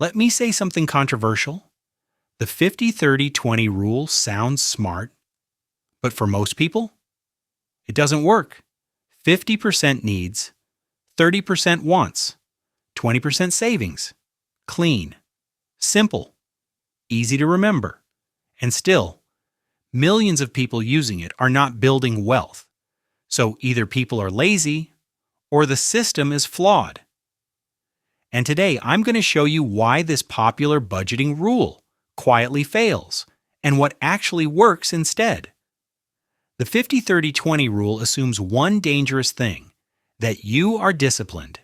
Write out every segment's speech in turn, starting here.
Let me say something controversial. The 50-30-20 rule sounds smart, but for most people, it doesn't work. 50% needs, 30% wants, 20% savings. Clean, simple, easy to remember. And still, millions of people using it are not building wealth. So either people are lazy or the system is flawed. And today I'm going to show you why this popular budgeting rule quietly fails and what actually works instead. The 50-30-20 rule assumes one dangerous thing, that you are disciplined.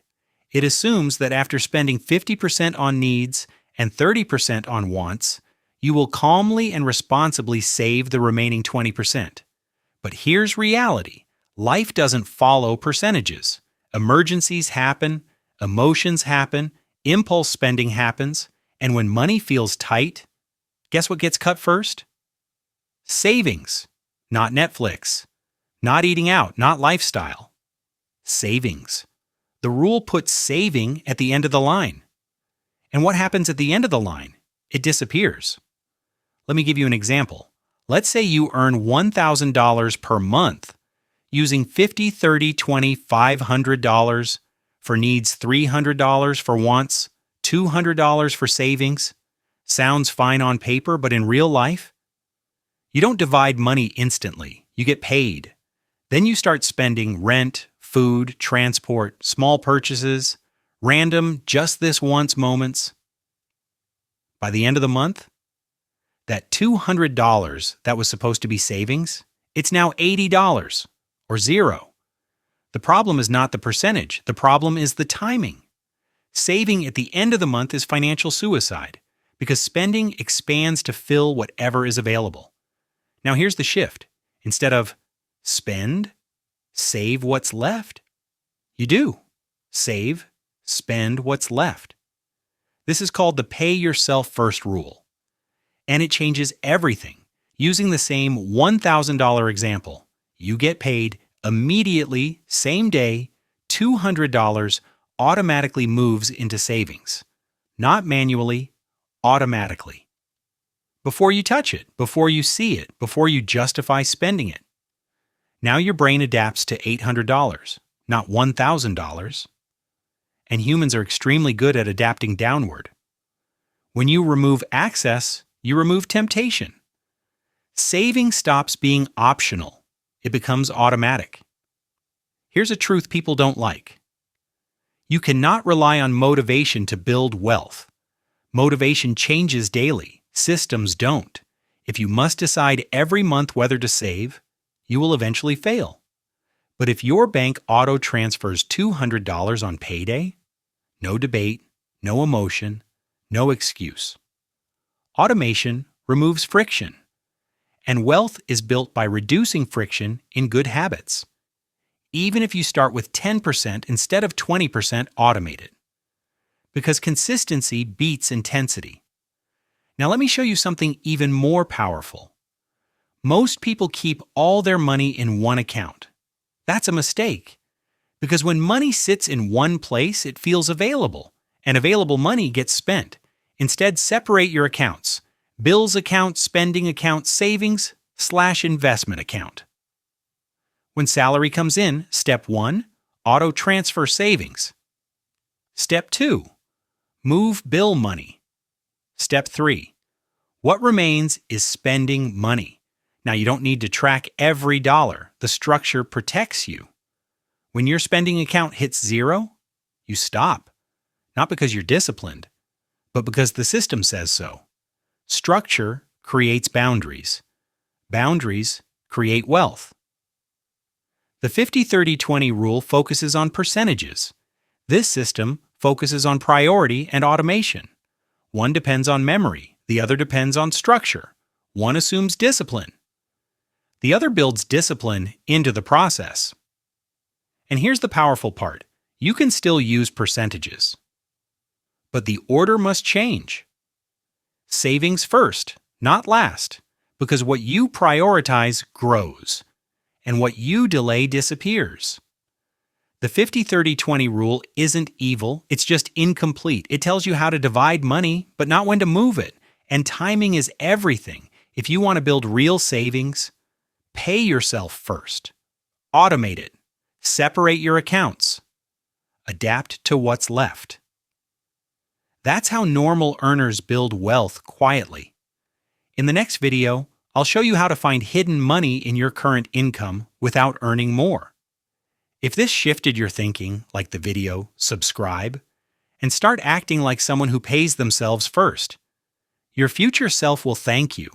It assumes that after spending 50% on needs and 30% on wants, you will calmly and responsibly save the remaining 20%. But here's reality. Life doesn't follow percentages. Emergencies happen, emotions happen, impulse spending happens, and when money feels tight, guess what gets cut first? Savings, not Netflix, not eating out, not lifestyle. Savings. The rule puts saving at the end of the line. And what happens at the end of the line? It disappears. Let me give you an example. Let's say you earn $1,000 per month. Using $50, $30, $20, $500 for needs, $300 for wants, $200 for savings. Sounds fine on paper, but in real life, you don't divide money instantly. You get paid. Then you start spending rent, food, transport, small purchases, random just this once moments. By the end of the month, that $200 that was supposed to be savings, it's now $80 or zero. The problem is not the percentage. The problem is the timing. Saving at the end of the month is financial suicide because spending expands to fill whatever is available. Now here's the shift. Instead of spend, save what's left, you do. Save, spend what's left. This is called the pay yourself first rule. And it changes everything. Using the same $1,000 example, you get paid immediately, same day, $200 automatically moves into savings. Not manually, automatically. Before you touch it, before you see it, before you justify spending it. Now your brain adapts to $800, not $1,000. And humans are extremely good at adapting downward. When you remove access, you remove temptation. Saving stops being optional. It becomes automatic. Here's a truth people don't like. You cannot rely on motivation to build wealth. Motivation changes daily. Systems don't. If you must decide every month whether to save, you will eventually fail. But if your bank auto-transfers $200 on payday, no debate, no emotion, no excuse. Automation removes friction. And wealth is built by reducing friction in good habits. Even if you start with 10% instead of 20% automated. Because consistency beats intensity. Now let me show you something even more powerful. Most people keep all their money in one account. That's a mistake. Because when money sits in one place, it feels available, and available money gets spent. Instead, separate your accounts. Bills account, spending account, savings / investment account. When salary comes in, step 1, auto transfer savings. Step 2, move bill money. Step 3, what remains is spending money. Now you don't need to track every dollar. The structure protects you. When your spending account hits zero, you stop. Not because you're disciplined, but because the system says so. Structure creates boundaries. Boundaries create wealth. The 50-30-20 rule focuses on percentages. This system focuses on priority and automation. One depends on memory, the other depends on structure. One assumes discipline. The other builds discipline into the process. And here's the powerful part. You can still use percentages. But the order must change. Savings first, not last, because what you prioritize grows, and what you delay disappears. The 50-30-20 rule isn't evil, it's just incomplete. It tells you how to divide money, but not when to move it. And timing is everything. If you want to build real savings, pay yourself first. Automate it. Separate your accounts. Adapt to what's left. That's how normal earners build wealth quietly. In the next video, I'll show you how to find hidden money in your current income without earning more. If this shifted your thinking, like the video, subscribe, and start acting like someone who pays themselves first. Your future self will thank you.